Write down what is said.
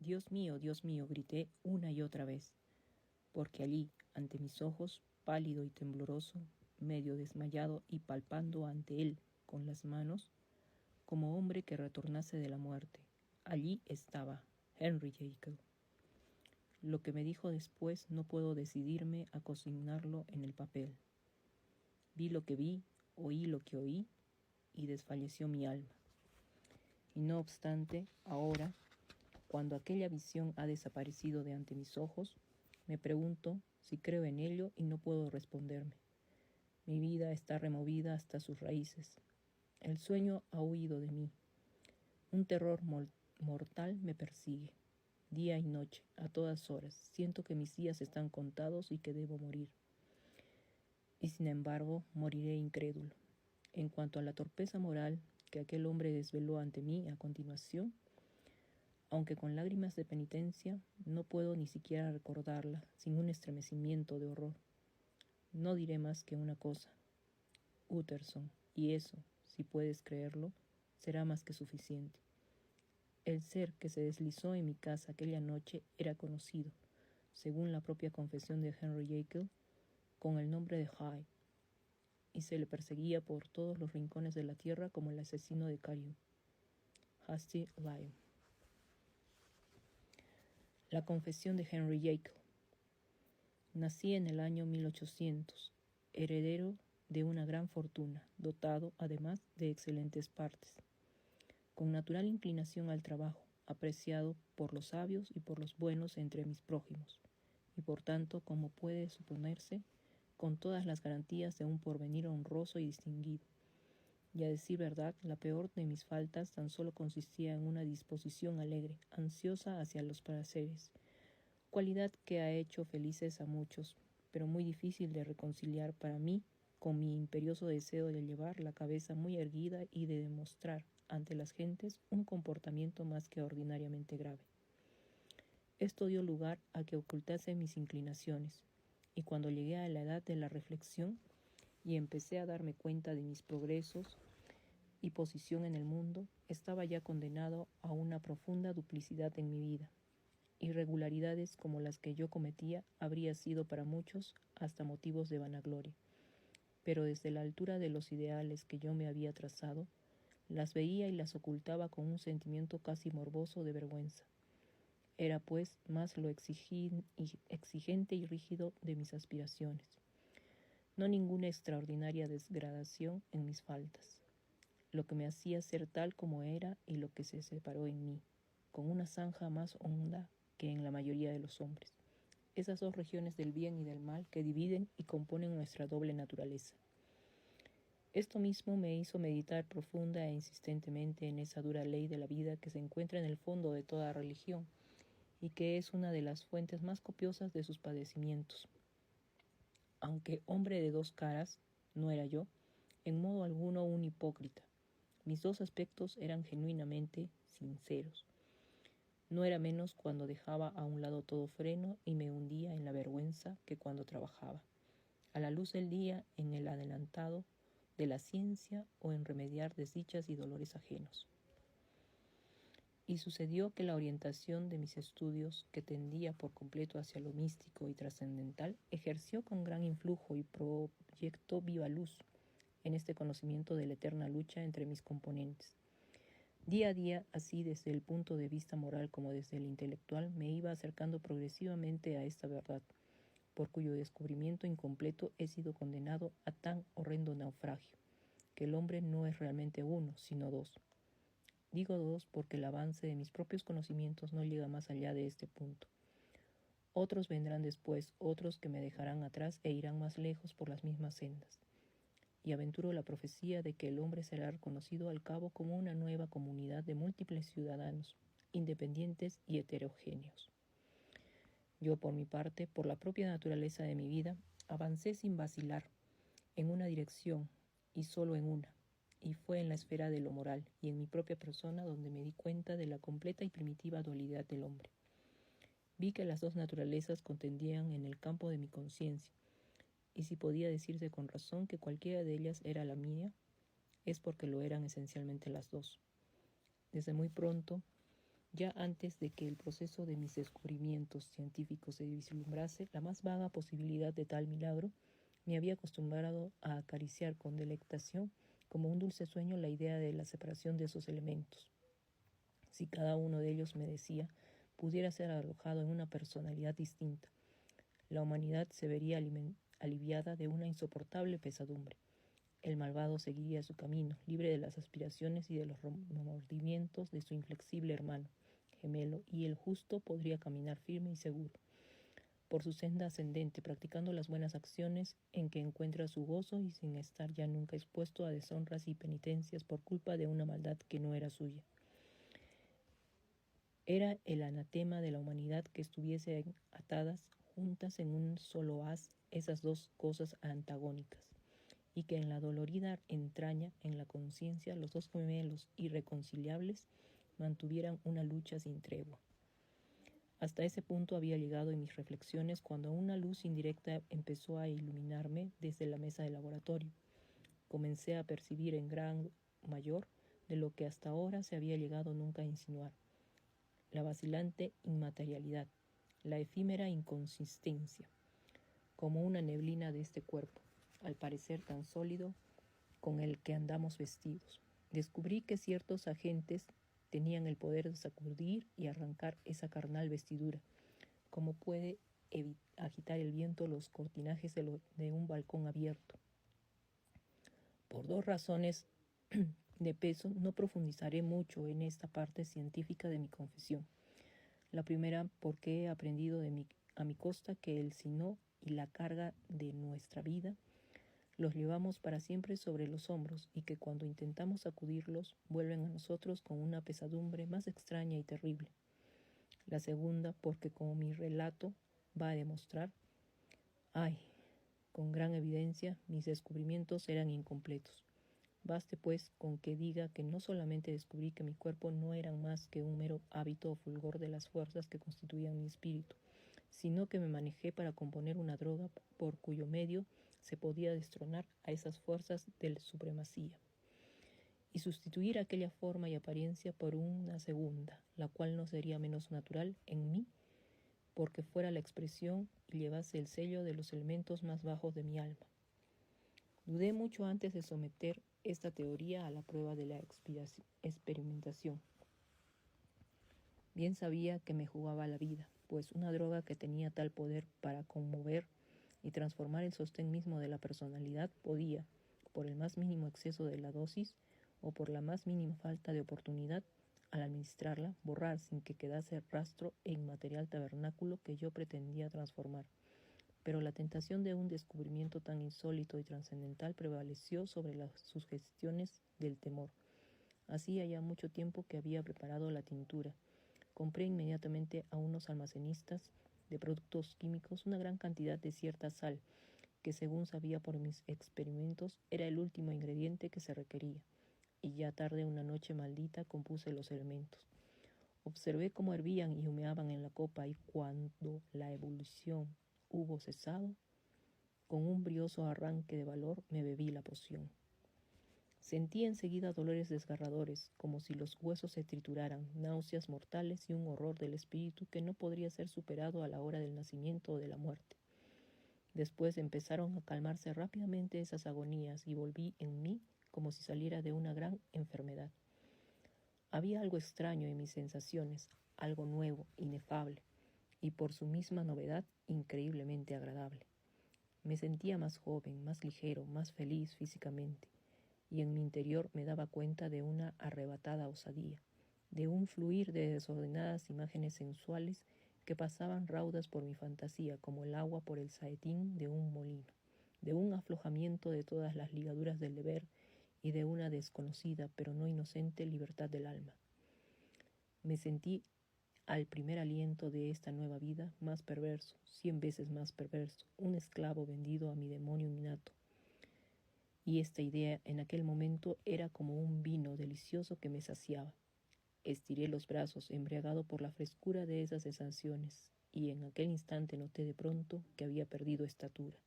Dios mío, grité una y otra vez, porque allí, ante mis ojos, pálido y tembloroso, medio desmayado y palpando ante él con las manos, como hombre que retornase de la muerte, allí estaba Henry Jekyll. Lo que me dijo después no puedo decidirme a consignarlo en el papel. Vi lo que vi, oí lo que oí, y desfalleció mi alma. Y no obstante, ahora, cuando aquella visión ha desaparecido de ante mis ojos, me pregunto si creo en ello y no puedo responderme. Mi vida está removida hasta sus raíces. El sueño ha huido de mí. Un terror mortal me persigue. Día y noche, a todas horas, siento que mis días están contados y que debo morir. Y sin embargo, moriré incrédulo. En cuanto a la torpeza moral que aquel hombre desveló ante mí a continuación, aunque con lágrimas de penitencia, no puedo ni siquiera recordarla sin un estremecimiento de horror. No diré más que una cosa, Utterson, y eso, si puedes creerlo, será más que suficiente. El ser que se deslizó en mi casa aquella noche era conocido, según la propia confesión de Henry Jekyll, con el nombre de Hyde, y se le perseguía por todos los rincones de la tierra como el asesino de Carew. Hasty Lyon. La confesión de Henry Jekyll. Nací en el año 1800, heredero de una gran fortuna, dotado además de excelentes partes, con natural inclinación al trabajo, apreciado por los sabios y por los buenos entre mis prójimos, y por tanto, como puede suponerse, con todas las garantías de un porvenir honroso y distinguido. Y a decir verdad, la peor de mis faltas tan solo consistía en una disposición alegre, ansiosa hacia los placeres, cualidad que ha hecho felices a muchos, pero muy difícil de reconciliar para mí con mi imperioso deseo de llevar la cabeza muy erguida y de demostrar ante las gentes un comportamiento más que ordinariamente grave. Esto dio lugar a que ocultase mis inclinaciones, y cuando llegué a la edad de la reflexión y empecé a darme cuenta de mis progresos y posición en el mundo, estaba ya condenado a una profunda duplicidad en mi vida. Irregularidades como las que yo cometía habría sido para muchos hasta motivos de vanagloria, pero desde la altura de los ideales que yo me había trazado, las veía y las ocultaba con un sentimiento casi morboso de vergüenza. Era pues más lo exigente y rígido de mis aspiraciones, no ninguna extraordinaria degradación en mis faltas, lo que me hacía ser tal como era y lo que se separó en mí, con una zanja más honda que en la mayoría de los hombres, esas dos regiones del bien y del mal que dividen y componen nuestra doble naturaleza. Esto mismo me hizo meditar profunda e insistentemente en esa dura ley de la vida que se encuentra en el fondo de toda religión y que es una de las fuentes más copiosas de sus padecimientos. Aunque hombre de dos caras, no era yo, en modo alguno un hipócrita. Mis dos aspectos eran genuinamente sinceros. No era menos cuando dejaba a un lado todo freno y me hundía en la vergüenza que cuando trabajaba, a la luz del día, en el adelantado de la ciencia o en remediar desdichas y dolores ajenos. Y sucedió que la orientación de mis estudios, que tendía por completo hacia lo místico y trascendental, ejerció con gran influjo y proyectó viva luz en este conocimiento de la eterna lucha entre mis componentes. Día a día, así desde el punto de vista moral como desde el intelectual, me iba acercando progresivamente a esta verdad, por cuyo descubrimiento incompleto he sido condenado a tan horrendo naufragio, que el hombre no es realmente uno, sino dos. Digo dos porque el avance de mis propios conocimientos no llega más allá de este punto. Otros vendrán después, otros que me dejarán atrás e irán más lejos por las mismas sendas. Y aventuro la profecía de que el hombre será reconocido al cabo como una nueva comunidad de múltiples ciudadanos, independientes y heterogéneos. Yo, por mi parte, por la propia naturaleza de mi vida, avancé sin vacilar en una dirección y solo en una, y fue en la esfera de lo moral y en mi propia persona donde me di cuenta de la completa y primitiva dualidad del hombre. Vi que las dos naturalezas contendían en el campo de mi conciencia, y si podía decirse con razón que cualquiera de ellas era la mía, es porque lo eran esencialmente las dos. Desde muy pronto Ya antes de que el proceso de mis descubrimientos científicos se vislumbrase la más vaga posibilidad de tal milagro, me había acostumbrado a acariciar con delectación, como un dulce sueño, la idea de la separación de esos elementos. Si cada uno de ellos, me decía, pudiera ser alojado en una personalidad distinta, la humanidad se vería aliviada de una insoportable pesadumbre. El malvado seguiría su camino, libre de las aspiraciones y de los remordimientos de su inflexible hermano gemelo, y el justo podría caminar firme y seguro por su senda ascendente, practicando las buenas acciones en que encuentra su gozo y sin estar ya nunca expuesto a deshonras y penitencias por culpa de una maldad que no era suya. Era el anatema de la humanidad que estuviesen atadas juntas en un solo haz esas dos cosas antagónicas, y que en la dolorida entraña, en la conciencia, los dos gemelos irreconciliables mantuvieran una lucha sin tregua. Hasta ese punto había llegado en mis reflexiones cuando una luz indirecta empezó a iluminarme desde la mesa de laboratorio. Comencé a percibir en gran mayor de lo que hasta ahora se había llegado nunca a insinuar: la vacilante inmaterialidad, la efímera inconsistencia, como una neblina de este cuerpo, al parecer tan sólido, con el que andamos vestidos. Descubrí que ciertos agentes tenían el poder de sacudir y arrancar esa carnal vestidura, como puede agitar el viento los cortinajes de un balcón abierto. Por dos razones de peso no profundizaré mucho en esta parte científica de mi confesión. La primera, porque he aprendido a mi costa que el sino y la carga de nuestra vida los llevamos para siempre sobre los hombros, y que cuando intentamos sacudirlos vuelven a nosotros con una pesadumbre más extraña y terrible. La segunda, porque, como mi relato va a demostrar, con gran evidencia, mis descubrimientos eran incompletos. Baste pues con que diga que no solamente descubrí que mi cuerpo no era más que un mero hábito o fulgor de las fuerzas que constituían mi espíritu, sino que me manejé para componer una droga por cuyo medio se podía destronar a esas fuerzas de supremacía y sustituir aquella forma y apariencia por una segunda, la cual no sería menos natural en mí, porque fuera la expresión y llevase el sello de los elementos más bajos de mi alma. Dudé mucho antes de someter esta teoría a la prueba de la experimentación. Bien sabía que me jugaba la vida, pues una droga que tenía tal poder para conmover y transformar el sostén mismo de la personalidad podía, por el más mínimo exceso de la dosis o por la más mínima falta de oportunidad, al administrarla, borrar sin que quedase rastro el inmaterial tabernáculo que yo pretendía transformar. Pero la tentación de un descubrimiento tan insólito y trascendental prevaleció sobre las sugestiones del temor. Hacía ya mucho tiempo que había preparado la tintura. Compré inmediatamente a unos almacenistas de productos químicos una gran cantidad de cierta sal, que, según sabía por mis experimentos, era el último ingrediente que se requería, y ya tarde una noche maldita compuse los elementos. Observé cómo hervían y humeaban en la copa, y cuando la ebullición hubo cesado, con un brioso arranque de valor me bebí la poción. Sentí enseguida dolores desgarradores, como si los huesos se trituraran, náuseas mortales y un horror del espíritu que no podría ser superado a la hora del nacimiento o de la muerte. Después empezaron a calmarse rápidamente esas agonías y volví en mí como si saliera de una gran enfermedad. Había algo extraño en mis sensaciones, algo nuevo, inefable, y por su misma novedad increíblemente agradable. Me sentía más joven, más ligero, más feliz físicamente, y en mi interior me daba cuenta de una arrebatada osadía, de un fluir de desordenadas imágenes sensuales que pasaban raudas por mi fantasía como el agua por el saetín de un molino, de un aflojamiento de todas las ligaduras del deber y de una desconocida pero no inocente libertad del alma. Me sentí al primer aliento de esta nueva vida más perverso, 100 veces más perverso, un esclavo vendido a mi demonio innato. Y esta idea en aquel momento era como un vino delicioso que me saciaba. Estiré los brazos, embriagado por la frescura de esas sensaciones, y en aquel instante noté de pronto que había perdido estatura.